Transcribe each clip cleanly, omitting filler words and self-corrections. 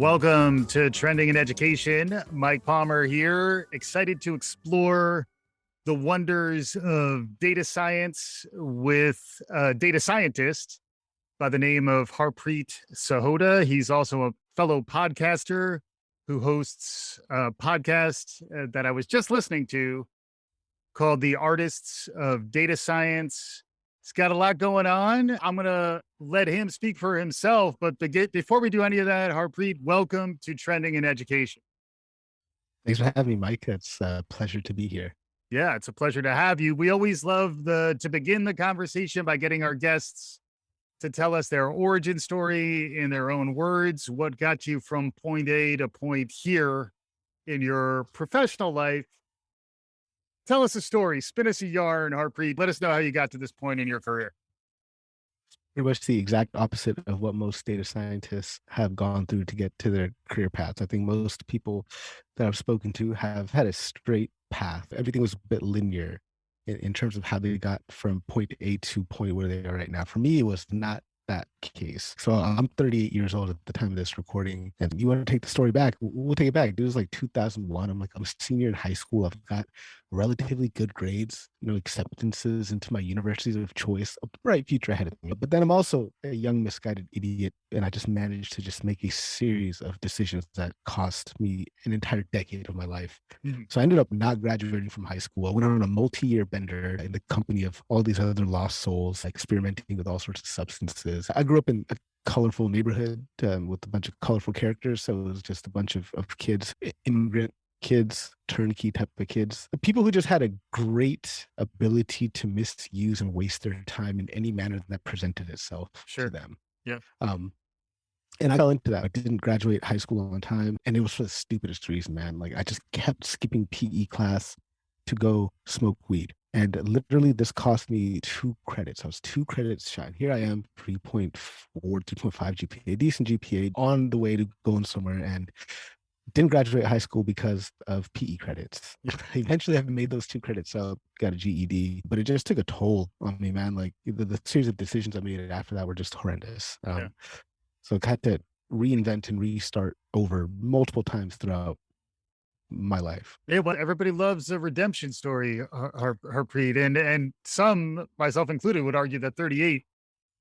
Welcome to Trending in Education. Mike Palmer here, excited to explore the wonders of data science with a data scientist by the name of Harpreet Sahota. He's also a fellow podcaster who hosts a podcast that I was just listening to called The Artists of Data Science. He's got a lot going on. I'm going to let him speak for himself. But before we do any of that, Harpreet, welcome to Trending in Education. Thanks for having me, Mike. It's a pleasure to be here. Yeah, it's a pleasure to have you. We always love to begin the conversation by getting our guests to tell us their origin story in their own words. What got you from point A to point here in your professional life? Tell us a story. Spin us a yarn, Harpreet. Let us know how you got to this point in your career. Pretty much the exact opposite of what most data scientists have gone through to get to their career paths. I think most people that I've spoken to have had a straight path. Everything was a bit linear in terms of how they got from point A to point where they are right now. For me, it was not that case. So I'm 38 years old at the time of this recording. And you want to take the story back? We'll take it back. It was like 2001. I'm a senior in high school. I've got relatively good grades, acceptances into my universities of choice, a bright future ahead of me. But then I'm also a young, misguided idiot. And I just managed to just make a series of decisions that cost me an entire decade of my life. Mhm. So I ended up not graduating from high school. I went on a multi-year bender in the company of all these other lost souls, experimenting with all sorts of substances. I grew up in a colorful neighborhood with a bunch of colorful characters. So it was just a bunch of kids, immigrant kids, turnkey type of kids, people who just had a great ability to misuse and waste their time in any manner that presented itself Sure. to them. Yeah. And I fell into that. I didn't graduate high school on time. And it was for the stupidest reason, man. Like I just kept skipping PE class to go smoke weed. And literally this cost me 2 credits. I was 2 credits shy. And here I am, 3.4, 3.5 GPA, decent GPA, on the way to going somewhere, and didn't graduate high school because of PE credits. Eventually I made those 2 credits up, got a GED, but it just took a toll on me, man. Like the series of decisions I made after that were just horrendous. So I had to reinvent and restart over multiple times throughout my life. Yeah, well, everybody loves a redemption story, Harpreet, and some, myself included, would argue that 38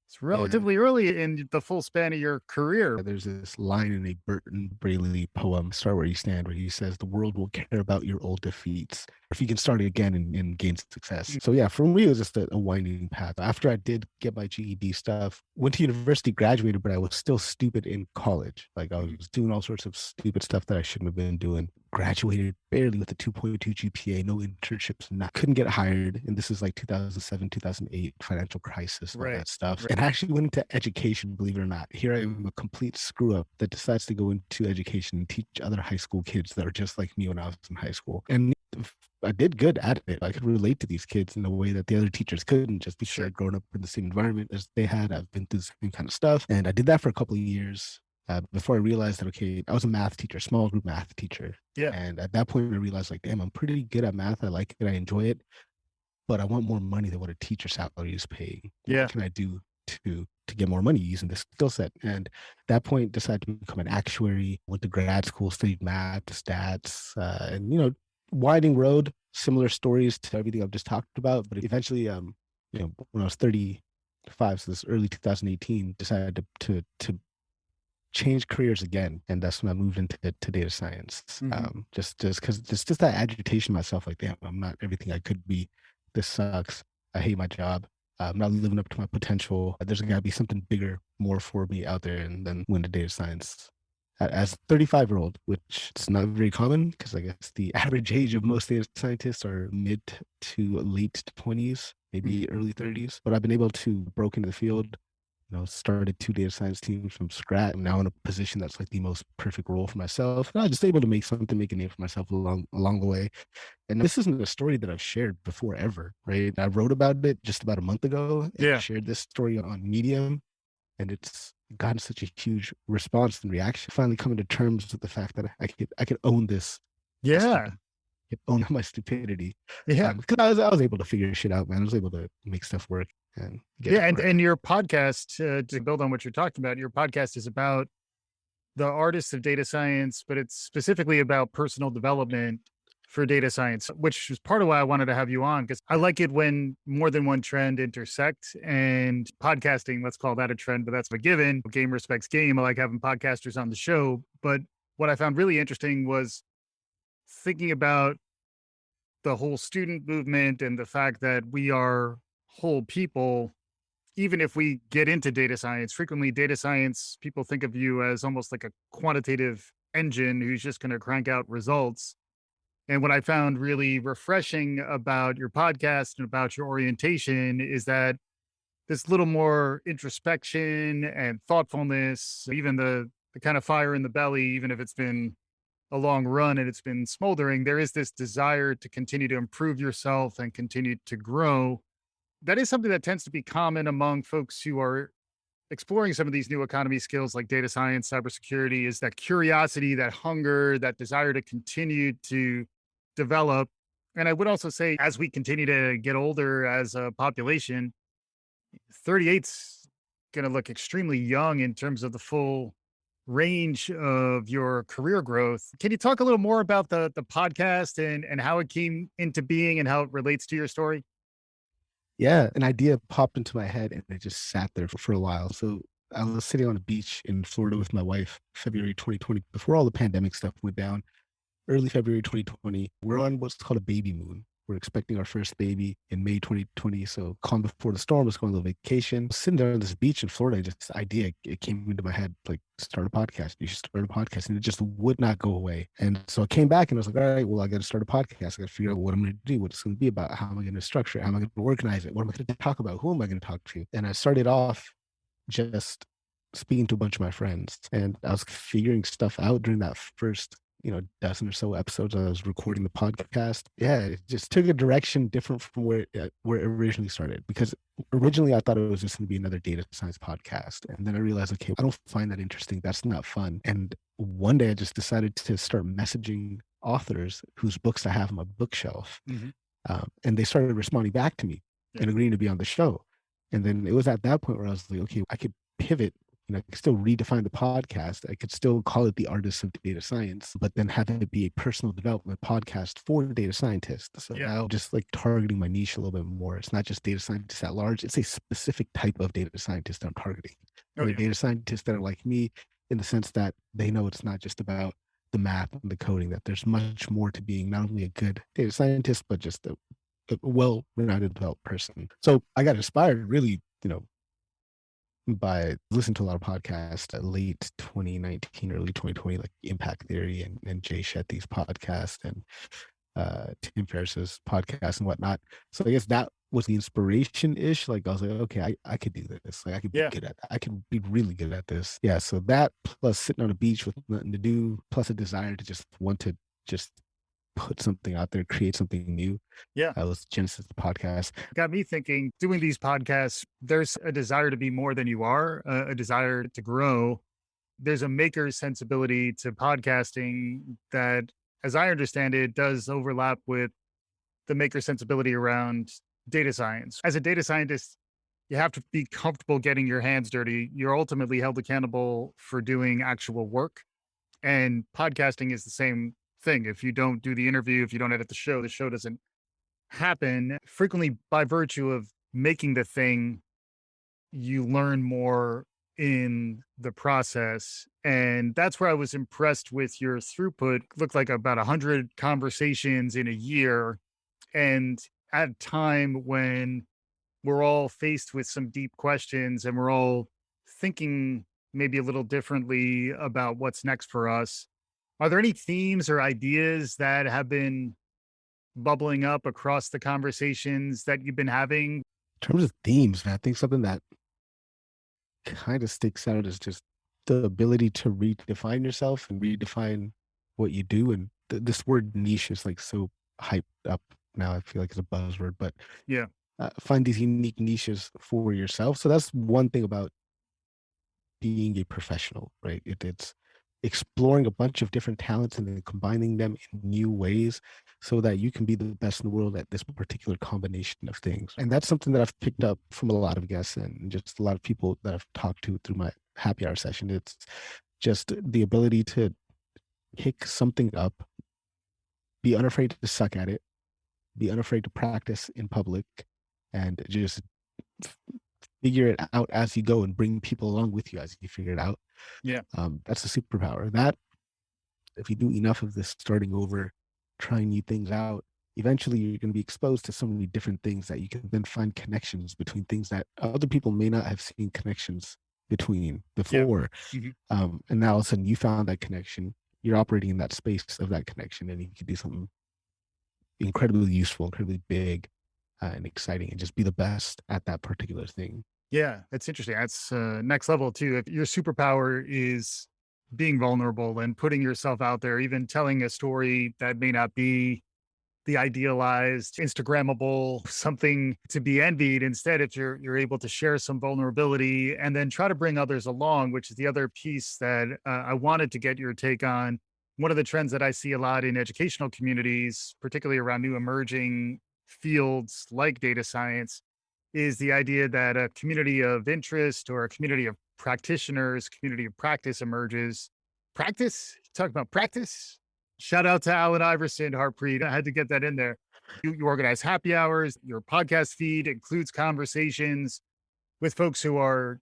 is relatively early in the full span of your career. There's this line in a Burton Braley poem, Start Where You Stand, where he says, the world will care about your old defeats if you can start it again and gain success. So yeah, for me, it was just a winding path. After I did get my GED stuff, went to university, graduated, but I was still stupid in college. Like I was doing all sorts of stupid stuff that I shouldn't have been doing. Graduated barely with a 2.2 GPA, no internships, couldn't get hired. And this is like 2007, 2008 financial crisis, all that stuff. And I actually went into education, believe it or not. Here I am, a complete screw up that decides to go into education and teach other high school kids that are just like me when I was in high school. And I did good at it. I could relate to these kids in a way that the other teachers couldn't, just because I'd grown up in the same environment as they had. I've been through the same kind of stuff. And I did that for a couple of years. Before I realized that, okay, I was a math teacher, small group math teacher. Yeah. And at that point, I realized, like, damn, I'm pretty good at math. I like it. I enjoy it. But I want more money than what a teacher salary is paying. Yeah. What can I do to get more money using this skill set? And at that point, decided to become an actuary, went to grad school, studied math, stats, and, winding road, similar stories to everything I've just talked about. But eventually, when I was 35, so this early 2018, decided to change careers again, and that's when I moved into data science. Just because it's just that agitation myself, like, damn, I'm not everything I could be. This sucks. I hate my job. I'm not living up to my potential. There's got to be something bigger, more for me out there, and then went into data science as a 35-year-old, which is not very common because I guess the average age of most data scientists are mid to late 20s, maybe early 30s. But I've been able to broke into the field, started 2 data science teams from scratch. I'm now in a position that's like the most perfect role for myself. And I was just able to make a name for myself along the way. And this isn't a story that I've shared before ever, right? I wrote about it just about a month ago. And shared this story on Medium, and it's gotten such a huge response and reaction. Finally coming to terms with the fact that I could own this. Yeah. I could own my stupidity. Yeah. Because I was able to figure shit out, man. I was able to make stuff work. And and your podcast, to build on what you're talking about, your podcast is about the artists of data science, but it's specifically about personal development for data science, which is part of why I wanted to have you on because I like it when more than one trend intersect and podcasting, let's call that a trend, but that's a given. Game respects game. I like having podcasters on the show. But what I found really interesting was thinking about the whole student movement and the fact that we are whole people. Even if we get into data science, frequently data science, people think of you as almost like a quantitative engine who's just going to crank out results. And what I found really refreshing about your podcast and about your orientation is that this little more introspection and thoughtfulness, even the kind of fire in the belly, even if it's been a long run and it's been smoldering, there is this desire to continue to improve yourself and continue to grow. That is something that tends to be common among folks who are exploring some of these new economy skills like data science, cybersecurity, is that curiosity, that hunger, that desire to continue to develop. And I would also say, as we continue to get older as a population, 38's going to look extremely young in terms of the full range of your career growth. Can you talk a little more about the podcast and how it came into being and how it relates to your story? Yeah, an idea popped into my head and it just sat there for a while. So I was sitting on a beach in Florida with my wife, February 2020, before all the pandemic stuff went down. Early February 2020. We're on what's called a baby moon. We're expecting our first baby in May 2020. So calm before the storm, was going on a little vacation. Sitting there on this beach in Florida, just this idea, it came into my head, like, start a podcast. You should start a podcast. And it just would not go away. And so I came back and I was like, all right, well, I got to start a podcast. I got to figure out what I'm going to do, what it's going to be about, how am I going to structure it, how am I going to organize it, what am I going to talk about, who am I going to talk to? And I started off just speaking to a bunch of my friends. And I was figuring stuff out during that first dozen or so episodes I was recording the podcast. Yeah, it just took a direction different from where it originally started. Because originally I thought it was just going to be another data science podcast, and then I realized, okay, I don't find that interesting. That's not fun. And one day I just decided to start messaging authors whose books I have on my bookshelf, and they started responding back to me and agreeing to be on the show. And then it was at that point where I was like, okay, I could pivot. I could still redefine the podcast. I could still call it the Artists of Data Science, but then have it be a personal development podcast for data scientists. So now just like targeting my niche a little bit more. It's not just data scientists at large. It's a specific type of data scientist that I'm targeting. Data scientists that are like me in the sense that they know it's not just about the math and the coding, that there's much more to being not only a good data scientist, but just a well-rounded developed person. So I got inspired really, by listening to a lot of podcasts late 2019, early 2020, like Impact Theory and Jay Shetty's podcast and Tim Ferriss's podcast and whatnot. So I guess that was the inspiration-ish. Like I was like, okay, I could do this. Like I could be good at I could be really good at this. Yeah. So that plus sitting on a beach with nothing to do, plus a desire to just want to just put something out there, create something new. Yeah. That was Genesis the podcast. Got me thinking, doing these podcasts, there's a desire to be more than you are, a desire to grow. There's a maker's sensibility to podcasting that, as I understand it, does overlap with the maker sensibility around data science. As a data scientist, you have to be comfortable getting your hands dirty. You're ultimately held accountable for doing actual work. And podcasting is the same thing. If you don't do the interview, if you don't edit the show doesn't happen. Frequently, by virtue of making the thing, you learn more in the process. And that's where I was impressed with your throughput. Looked like about 100 conversations in a year. And at a time when we're all faced with some deep questions and we're all thinking maybe a little differently about what's next for us. Are there any themes or ideas that have been bubbling up across the conversations that you've been having? In terms of themes, man, I think something that kind of sticks out is just the ability to redefine yourself and redefine what you do. And this word niche is like so hyped up now. I feel like it's a buzzword, but find these unique niches for yourself. So that's one thing about being a professional, right? It's exploring a bunch of different talents and then combining them in new ways so that you can be the best in the world at this particular combination of things. And that's something that I've picked up from a lot of guests and just a lot of people that I've talked to through my happy hour session. It's just the ability to pick something up, be unafraid to suck at it, be unafraid to practice in public, and just figure it out as you go and bring people along with you as you figure it out. Yeah. That's a superpower. That if you do enough of this starting over, trying new things out, eventually you're going to be exposed to so many different things that you can then find connections between things that other people may not have seen connections between Yeah. before. Mhm. And now all of a sudden you found that connection. You're operating in that space of that connection, and you can do something incredibly useful, incredibly big, and exciting, and just be the best at that particular thing. Yeah, that's interesting. That's next level too. If your superpower is being vulnerable and putting yourself out there, even telling a story that may not be the idealized, Instagrammable, something to be envied. Instead, if you're able to share some vulnerability and then try to bring others along, which is the other piece that I wanted to get your take on. One of the trends that I see a lot in educational communities, particularly around new emerging fields like data science, is the idea that a community of interest or a community of practitioners, community of practice emerges. Practice? Talk about practice? Shout out to Alan Iverson, Harpreet. I had to get that in there. You organize happy hours. Your podcast feed includes conversations with folks who are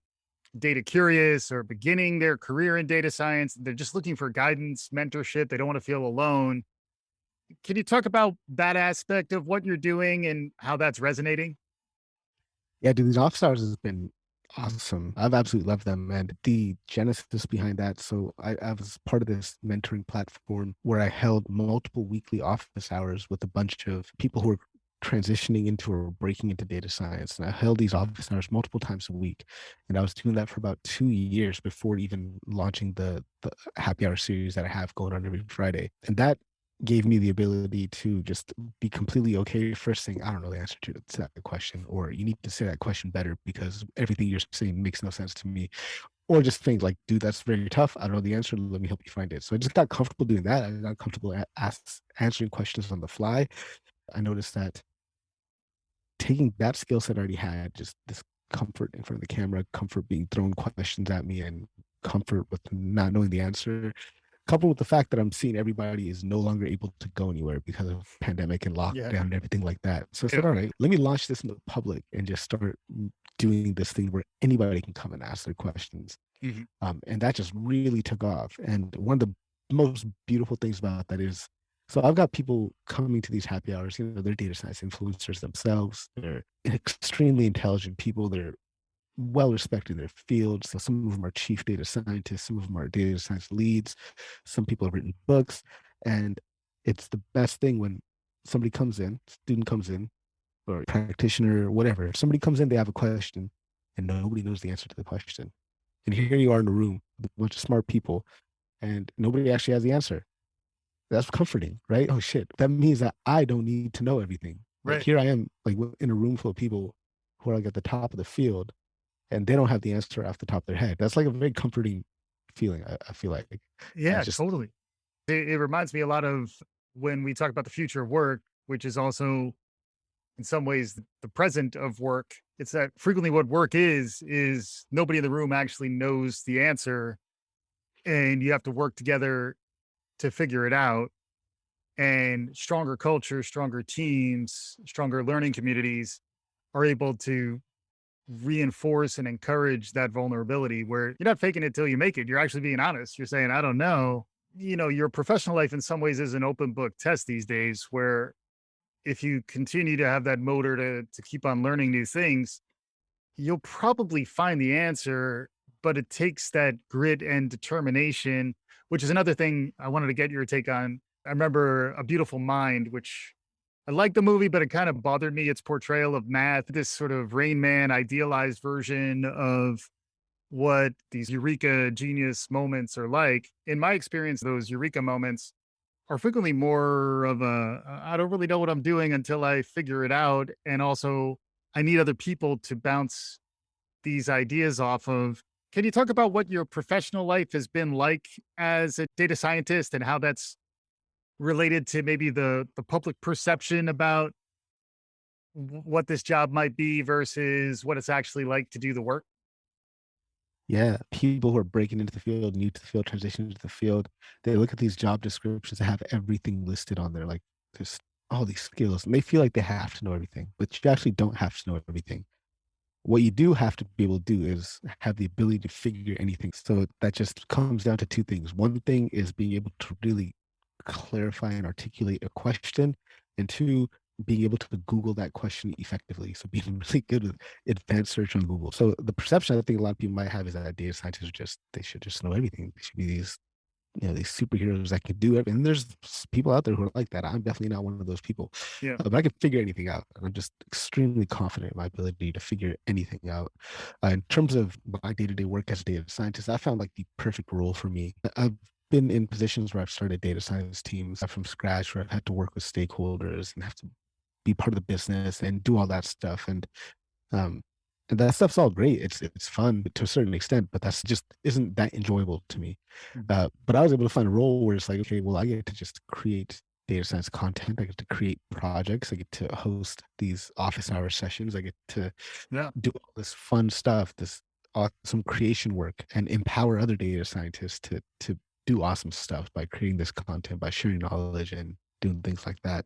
data curious or beginning their career in data science. They're just looking for guidance, mentorship. They don't want to feel alone. Can you talk about that aspect of what you're doing and how that's resonating? Yeah, dude, these office hours has been awesome. I've absolutely loved them. And the genesis behind that. So I was part of this mentoring platform where I held multiple weekly office hours with a bunch of people who were transitioning into or breaking into data science. And I held these office hours multiple times a week. And I was doing that for about 2 years before even launching the happy hour series that I have going on every Friday. And that gave me the ability to just be completely okay first saying, I don't know the answer to that question, or you need to say that question better because everything you're saying makes no sense to me. Or just think like, dude, that's very tough. I don't know the answer. Let me help you find it. So I just got comfortable doing that. I got comfortable answering questions on the fly. I noticed that taking that skill set I already had, just this comfort in front of the camera, comfort being thrown questions at me, and comfort with not knowing the answer, coupled with the fact that I'm seeing everybody is no longer able to go anywhere because of pandemic and Yeah. lockdown and everything like that. So I Yeah. said, all right, let me launch this in the public and just start doing this thing where anybody can come and ask their questions. Mhm. And that just really took off. And one of the most beautiful things about that is, so I've got people coming to these happy hours, they're data science influencers themselves. They're extremely intelligent people. They're well respected in their fields. So some of them are chief data scientists, some of them are data science leads, some people have written books. And it's the best thing when somebody comes in, student comes in, or practitioner, whatever. Somebody comes in, they have a question, and nobody knows the answer to the question. And here you are in a room with a bunch of smart people, and nobody actually has the answer. That's comforting, right? Oh shit. That means that I don't need to know everything. Like Right. here I am, like in a room full of people who are like at the top of the field, and they don't have the answer off the top of their head. That's like a very comforting feeling. I feel like, Yeah, just totally. It reminds me a lot of when we talk about the future of work, which is also in some ways the present of work. It's that frequently what work is nobody in the room actually knows the answer, and you have to work together to figure it out. And stronger culture, stronger teams, stronger learning communities are able to reinforce and encourage that vulnerability where you're not faking it till you make it. You're actually being honest. You're saying, I don't know. Your professional life in some ways is an open book test these days where if you continue to have that motor to keep on learning new things, you'll probably find the answer, but it takes that grit and determination, which is another thing I wanted to get your take on. I remember A Beautiful Mind, which I like the movie, but it kind of bothered me. Its portrayal of math, this sort of Rain Man idealized version of what these eureka genius moments are like. In my experience, those eureka moments are frequently more of I don't really know what I'm doing until I figure it out. And also, I need other people to bounce these ideas off of. Can you talk about what your professional life has been like as a data scientist and how that's related to maybe the public perception about what this job might be versus what it's actually like to do the work? Yeah, people who are breaking into the field, new to the field, transitioning into the field, they look at these job descriptions that have everything listed on there, like there's all these skills, and they feel like they have to know everything, but you actually don't have to know everything. What you do have to be able to do is have the ability to figure anything. So that just comes down to two things. One thing is being able to really clarify and articulate a question, and two, being able to Google that question effectively. So being really good with advanced search on Google. So the perception I think a lot of people might have is that data scientists are just they should just know everything. They should be these these superheroes that can do everything. And there's people out there who are like that. I'm definitely not one of those people, Yeah. but I can figure anything out. And I'm just extremely confident in my ability to figure anything out. In terms of my day-to-day work as a data scientist, I found like the perfect role for me. I've been in positions where I've started data science teams from scratch, where I've had to work with stakeholders and have to be part of the business and do all that stuff. Um, and that stuff's all great. It's fun to a certain extent, but that's just isn't that enjoyable to me. Mhm. But I was able to find a role where it's like, okay, well, I get to just create data science content. I get to create projects. I get to host these office hour sessions. I get to Yeah. do all this fun stuff, this awesome creation work, and empower other data scientists to do awesome stuff by creating this content, by sharing knowledge and doing things like that.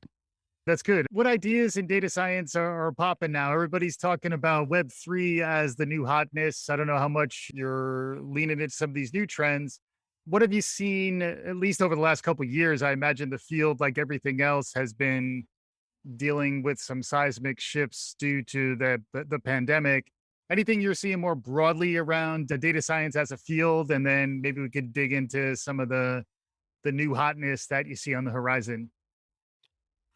That's good. What ideas in data science are popping now? Everybody's talking about Web3 as the new hotness. I don't know how much you're leaning into some of these new trends. What have you seen, at least over the last couple of years? I imagine the field, like everything else, has been dealing with some seismic shifts due to the pandemic. Anything you're seeing more broadly around the data science as a field, and then maybe we could dig into some of the new hotness that you see on the horizon.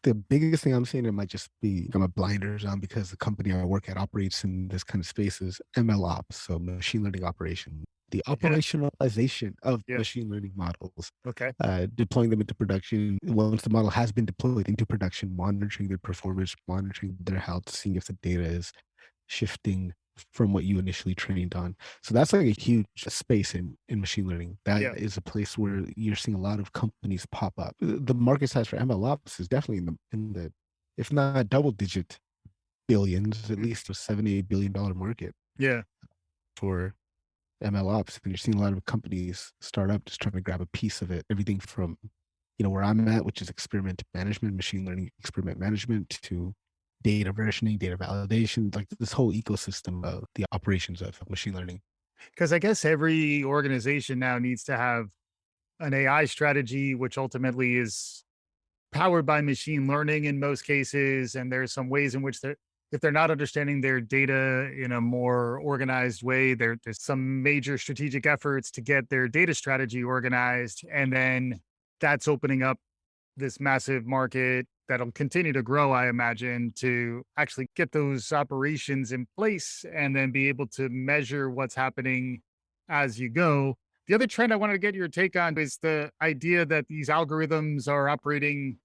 The biggest thing I'm seeing, it might just be I'm a blinders on because the company I work at operates in this kind of space is ML ops, so machine learning operation. The Yeah, operationalization of yeah, machine learning models, okay. deploying them into production. Once the model has been deployed into production, monitoring their performance, monitoring their health, seeing if the data is shifting from what you initially trained on. So that's like a huge space in machine learning. Yeah. That is a place where you're seeing a lot of companies pop up. The market size for ML ops is definitely in the if not double digit billions, at Mm. least a $78 billion market Yeah. for ML ops. And you're seeing a lot of companies start up just trying to grab a piece of it. Everything from where I'm at, which is experiment management, machine learning experiment management, to data versioning, data validation, like this whole ecosystem of the operations of machine learning. Because I guess every organization now needs to have an AI strategy, which ultimately is powered by machine learning in most cases. And there's some ways in which if they're not understanding their data in a more organized way, there's some major strategic efforts to get their data strategy organized. And then that's opening up this massive market that'll continue to grow, I imagine, to actually get those operations in place and then be able to measure what's happening as you go. The other trend I wanted to get your take on is the idea that these algorithms are operating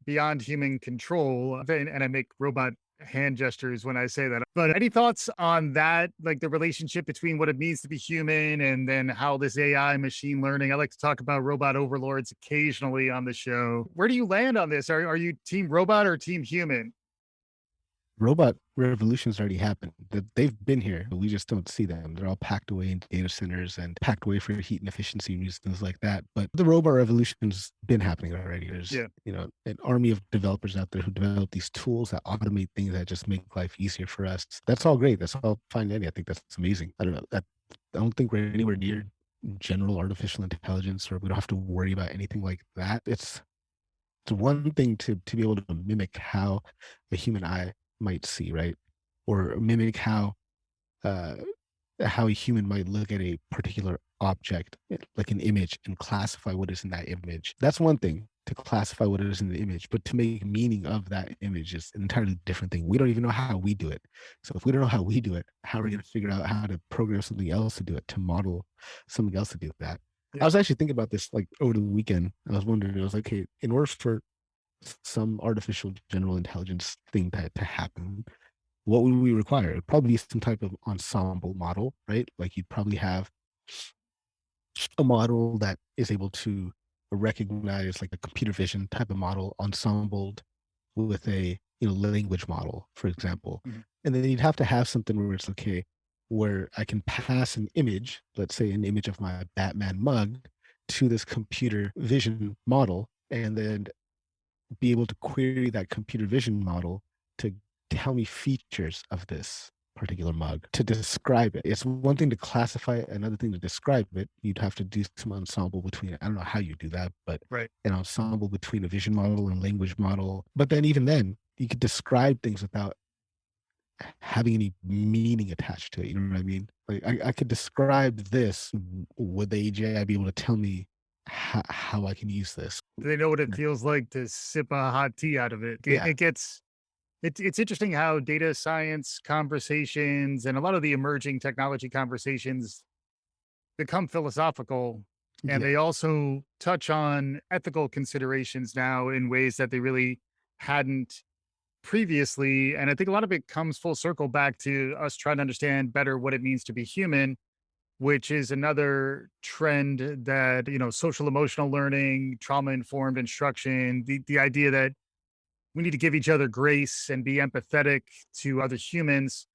beyond human control. And I make robot hand gestures when I say that. But any thoughts on that? Like the relationship between what it means to be human and then how this AI machine learning. I like to talk about robot overlords occasionally on the show. Where do you land on this? Are you team robot or team human? Robot revolutions already happened. They've been here, but we just don't see them. They're all packed away in data centers and packed away for heat and efficiency reasons like that. But the robot revolution's been happening already. There's, Yeah. an army of developers out there who develop these tools that automate things that just make life easier for us. That's all great. That's all fine. And I think that's amazing. I don't know. I don't think we're anywhere near general artificial intelligence, or we don't have to worry about anything like that. It's one thing to be able to mimic how the human eye might see, right? Or mimic uh, how a human might look at a particular object, like an image, and classify what is in that image. That's one thing to classify what is in the image, but to make meaning of that image is an entirely different thing. We don't even know how we do it. So if we don't know how we do it, how are we going to figure out how to program something else to do it, to model something else to do that? I Yeah. was actually thinking about this like over the weekend. I was wondering, I was like, hey, in order for some artificial general intelligence thing to happen, what would we require? It'd probably be some type of ensemble model, right? Like you'd probably have a model that is able to recognize like a computer vision type of model ensembled with a language model, for example. Mhm. And then you'd have to have something where it's okay. where I can pass an image, let's say an image of my Batman mug, to this computer vision model, and then be able to query that computer vision model to tell me features of this particular mug, to describe it. It's one thing to classify it, another thing to describe it. You'd have to do some ensemble between it. I don't know how you do that, but Right. an ensemble between a vision model and language model. But then even then, you could describe things without having any meaning attached to it. You know what I mean? Like I could describe this. Would the AGI be able to tell me how I can use this? Do they know what it feels like to sip a hot tea out of it? Yeah. It's interesting how data science conversations and a lot of the emerging technology conversations become philosophical, and Yeah. they also touch on ethical considerations now in ways that they really hadn't previously. And I think a lot of it comes full circle back to us trying to understand better what it means to be human, which is another trend that, social emotional learning, trauma informed instruction, the idea that we need to give each other grace and be empathetic to other humans.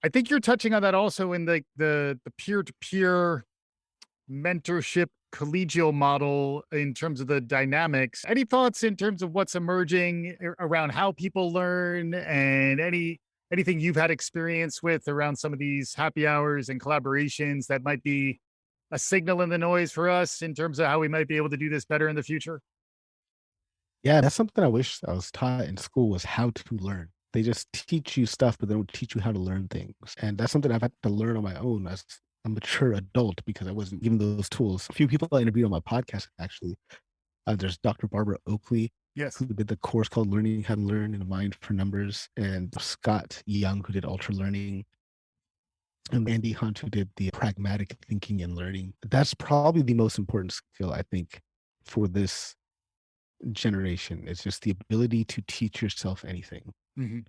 I think you're touching on that also in the peer-to-peer mentorship collegial model in terms of the dynamics. Any thoughts in terms of what's emerging around how people learn, and anything you've had experience with around some of these happy hours and collaborations that might be a signal in the noise for us in terms of how we might be able to do this better in the future? Yeah, that's something I wish I was taught in school was how to learn. They just teach you stuff, but they don't teach you how to learn things. And that's something I've had to learn on my own as a mature adult because I wasn't given those tools. A few people I interviewed on my podcast, actually. There's Dr. Barbara Oakley, Yes. who did the course called Learning How to Learn in a Mind for Numbers, and Scott Young, who did Ultra Learning, and Andy Hunt, who did the pragmatic thinking and learning. That's probably the most important skill, I think, for this generation. It's just the ability to teach yourself anything. Hmm.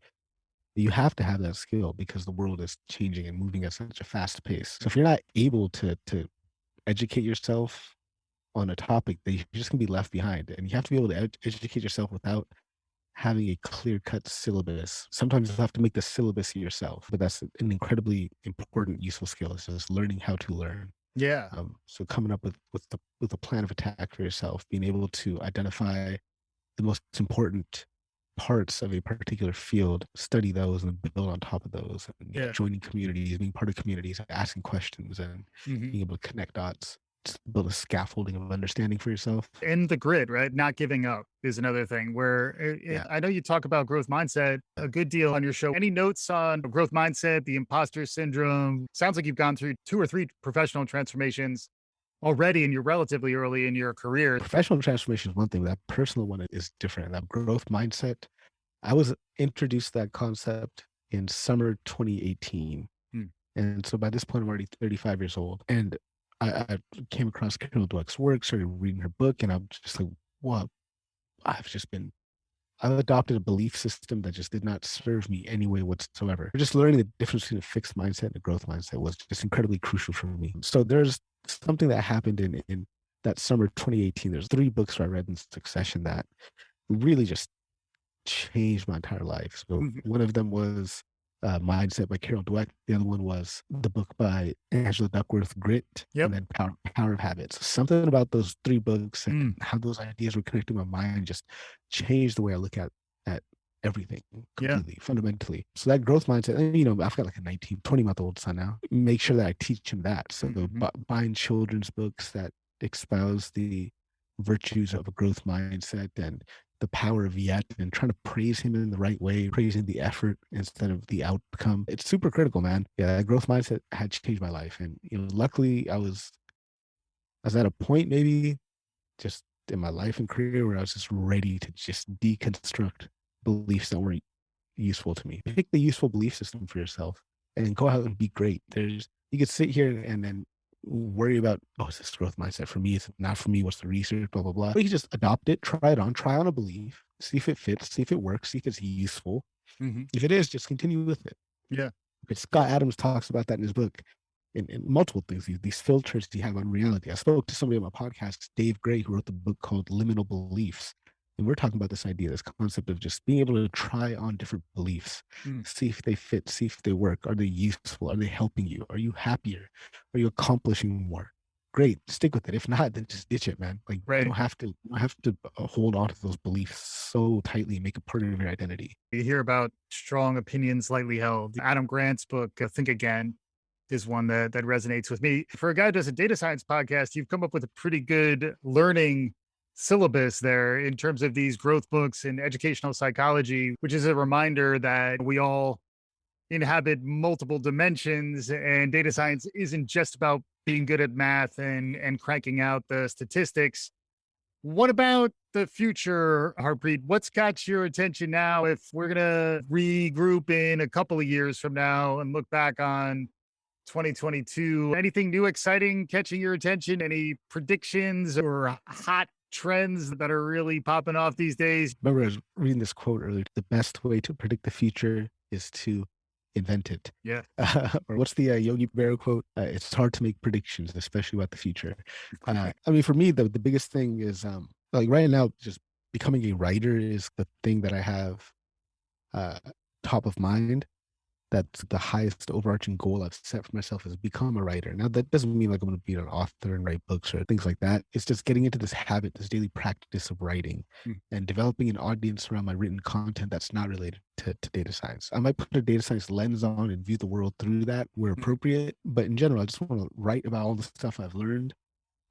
You have to have that skill because the world is changing and moving at such a fast pace. So if you're not able to educate yourself on a topic, then you're just gonna be left behind. And you have to be able to educate yourself without having a clear-cut syllabus. Sometimes you have to make the syllabus yourself, but that's an incredibly important, useful skill. It's just learning how to learn. Yeah. So coming up with a plan of attack for yourself, being able to identify the most important parts of a particular field, study those and build on top of those, and Yeah. joining communities, being part of communities, asking questions, and Hmm. being able to connect dots, just build a scaffolding of understanding for yourself. And the grit, right? Not giving up is another thing where Yeah. I know you talk about growth mindset a good deal on your show. Any notes on growth mindset, the imposter syndrome? Sounds like you've gone through two or three professional transformations already, and you're relatively early in your career. Professional transformation is one thing. That personal one is different. That growth mindset, I was introduced to that concept in summer 2018. Hmm. And so by this point, I'm already 35 years old. And I came across Carol Dweck's work, started reading her book, and I'm just like, wow, I've just been, I've adopted a belief system that just did not serve me any way whatsoever. Just learning the difference between a fixed mindset and a growth mindset was just incredibly crucial for me. So there's something that happened in that summer 2018. There's three books I read in succession that really just changed my entire life. So Mhm. one of them was Mindset by Carol Dweck. The other one was the book by Angela Duckworth, Grit, Yep. and then Power of Habits. Something about those three books and Mm. how those ideas were connecting my mind just changed the way I look at everything Yeah. completely, fundamentally. So that growth mindset, and, I've got like a 19, 20-month-old son now. Make sure that I teach him that. So Mhm. buying children's books that espouse the virtues of a growth mindset and the power of yet, and trying to praise him in the right way, praising the effort instead of the outcome. It's super critical, man. Yeah, that growth mindset had changed my life. And luckily I was at a point maybe just in my life and career where I was just ready to just deconstruct beliefs that weren't useful to me. Pick the useful belief system for yourself and go out and be great. You could sit here and then worry about, oh, is this growth mindset for me? Is it not for me? What's the research? Blah, blah, blah. But you just adopt it, try on a belief, see if it fits, see if it works, see if it's useful. Mhm. If it is, just continue with it. Yeah. But Scott Adams talks about that in his book in multiple things, these filters you have on reality. I spoke to somebody on my podcast, Dave Gray, who wrote the book called Liminal Beliefs. And we're talking about this idea, this concept of just being able to try on different beliefs, Mm. see if they fit, see if they work. Are they useful? Are they helping you? Are you happier? Are you accomplishing more? Great, stick with it. If not, then just ditch it, man. Like Right. you don't have to hold on to those beliefs so tightly and make it part of your identity. You hear about strong opinions lightly held. Adam Grant's book, Think Again, is one that resonates with me. For a guy who does a data science podcast, you've come up with a pretty good learning syllabus there in terms of these growth books and educational psychology, which is a reminder that we all inhabit multiple dimensions and data science isn't just about being good at math and cranking out the statistics. What about the future, Harpreet? What's got your attention now? If we're going to regroup in a couple of years from now and look back on 2022, anything new, exciting catching your attention? Any predictions or hot trends that are really popping off these days? Remember, I was reading this quote earlier. The best way to predict the future is to invent it. Yeah. Or what's the Yogi Berra quote? It's hard to make predictions, especially about the future. I mean, for me, the biggest thing is like right now, just becoming a writer is the thing that I have uh, top of mind. That's the highest overarching goal I've set for myself is become a writer. Now that doesn't mean like I'm going to be an author and write books or things like that. It's just getting into this habit, this daily practice of writing Mm. and developing an audience around my written content that's not related to data science. I might put a data science lens on and view the world through that where Mm. appropriate, but in general, I just want to write about all the stuff I've learned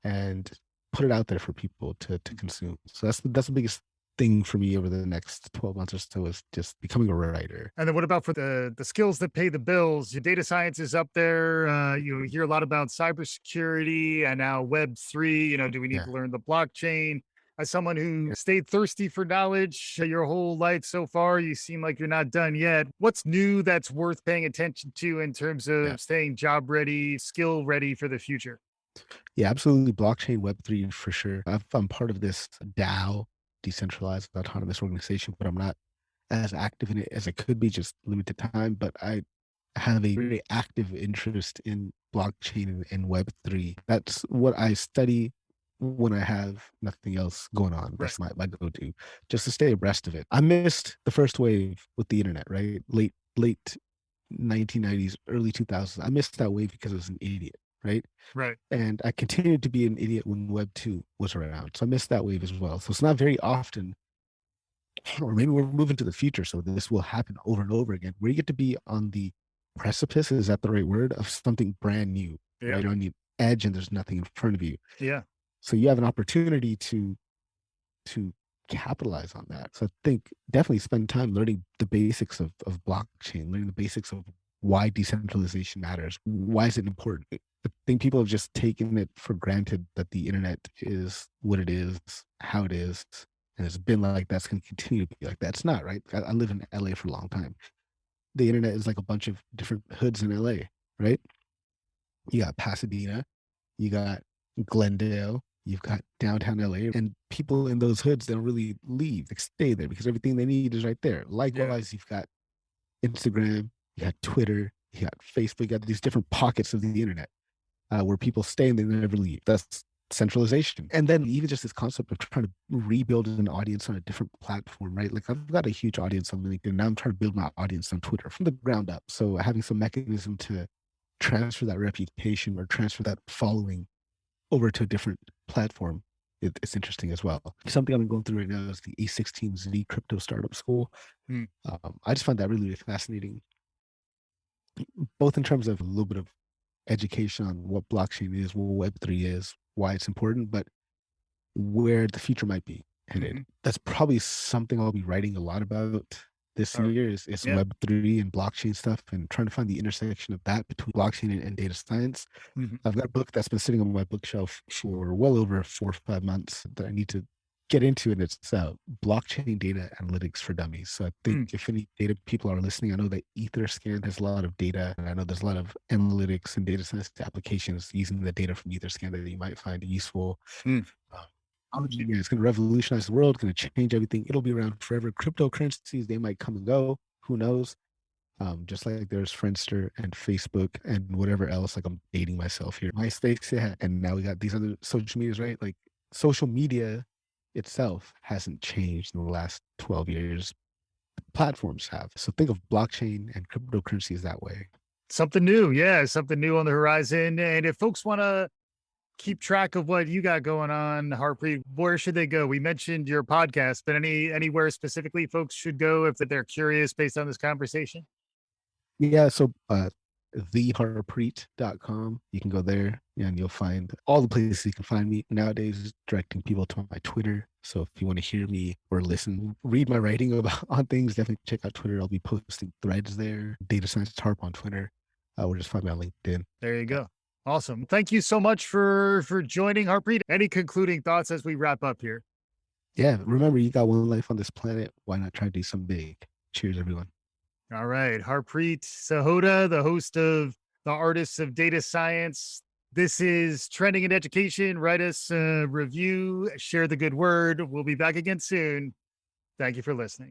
and put it out there for people to consume. So that's the biggest thing for me over the next 12 months or so is just becoming a writer. And then what about for the skills that pay the bills? Your data science is up there. You hear a lot about cybersecurity and now Web3. Do we need Yeah. to learn the blockchain? As someone who Yeah. stayed thirsty for knowledge your whole life so far, you seem like you're not done yet. What's new that's worth paying attention to in terms Yeah. of staying job ready, skill ready for the future? Yeah, absolutely. Blockchain Web3 for sure. I'm part of this DAO, decentralized autonomous organization, but I'm not as active in it as I could be, just limited time. But I have a very active interest in blockchain and Web3. That's what I study when I have nothing else going on. Right. That's my go-to, just to stay abreast of it. I missed the first wave with the internet, right? Late 1990s, early 2000s. I missed that wave because I was an idiot, right? Right. And I continued to be an idiot when Web 2 was around. So I missed that wave as well. So it's not very often, or maybe we're moving to the future. So this will happen over and over again, where you get to be on the precipice, is that the right word, of something brand new, Yeah. right? On the edge and there's nothing in front of you. Yeah. So you have an opportunity to capitalize on that. So I think definitely spend time learning the basics of blockchain, learning the basics of why decentralization matters. Why is it important? I think people have just taken it for granted that the internet is what it is, how it is, and it's been like that's going to continue to be like that. It's not, right? I live in LA for a long time. The internet is like a bunch of different hoods in LA, right? You got Pasadena, you got Glendale, you've got downtown LA, and people in those hoods, they don't really leave. They stay there because everything they need is right there. Yeah. Likewise, you've got Instagram, you got Twitter, you got Facebook, you got these different pockets of the internet where people stay and they never leave. That's centralization. And then even just this concept of trying to rebuild an audience on a different platform, right? Like I've got a huge audience on LinkedIn. Now I'm trying to build my audience on Twitter from the ground up. So having some mechanism to transfer that reputation or transfer that following over to a different platform, it's interesting as well. Something I'm going through right now is the A16Z crypto startup school. Mm. I just find that really, really fascinating, both in terms of a little bit of education on what blockchain is, what Web3 is, why it's important, but where the future might be headed. Mhm. That's probably something I'll be writing a lot about this Or- year is yeah. Web3 and blockchain stuff and trying to find the intersection of that between blockchain and data science. Mhm. I've got a book that's been sitting on my bookshelf for well over 4 or 5 months that I need to get into, and it's blockchain data analytics for dummies. So I Mm. think if any data people are listening, I know that Etherscan has a lot of data, and I know there's a lot of analytics and data science applications using the data from Etherscan that you might find useful. Mm. Um, yeah, it's going to revolutionize the world, going to change everything. It'll be around forever. Cryptocurrencies, they might come and go. Who knows? Just like there's Friendster and Facebook and whatever else. Like I'm dating myself here. MySpace, yeah. And now we got these other social medias, right? Like social media itself hasn't changed in the last 12 years. Platforms have. So think of blockchain and cryptocurrencies that way. Something new. Yeah, something new on the horizon. And if folks want to keep track of what you got going on, Harpreet, where should they go? We mentioned your podcast, but anywhere specifically folks should go if they're curious based on this conversation? Yeah, so theharpreet.com. You can go there and you'll find all the places you can find me. Nowadays, directing people to my Twitter. So if you want to hear me or listen, read my writing about on things, definitely check out Twitter. I'll be posting threads there. Data Science Harp on Twitter. Or just find me on LinkedIn. There you go. Awesome. Thank you so much for joining, Harpreet. Any concluding thoughts as we wrap up here? Yeah, remember you got one life on this planet. Why not try to do something big? Cheers, everyone. All right. Harpreet Sahota, the host of The Artists of Data Science. This is Trending in Education. Write us a review, share the good word. We'll be back again soon. Thank you for listening.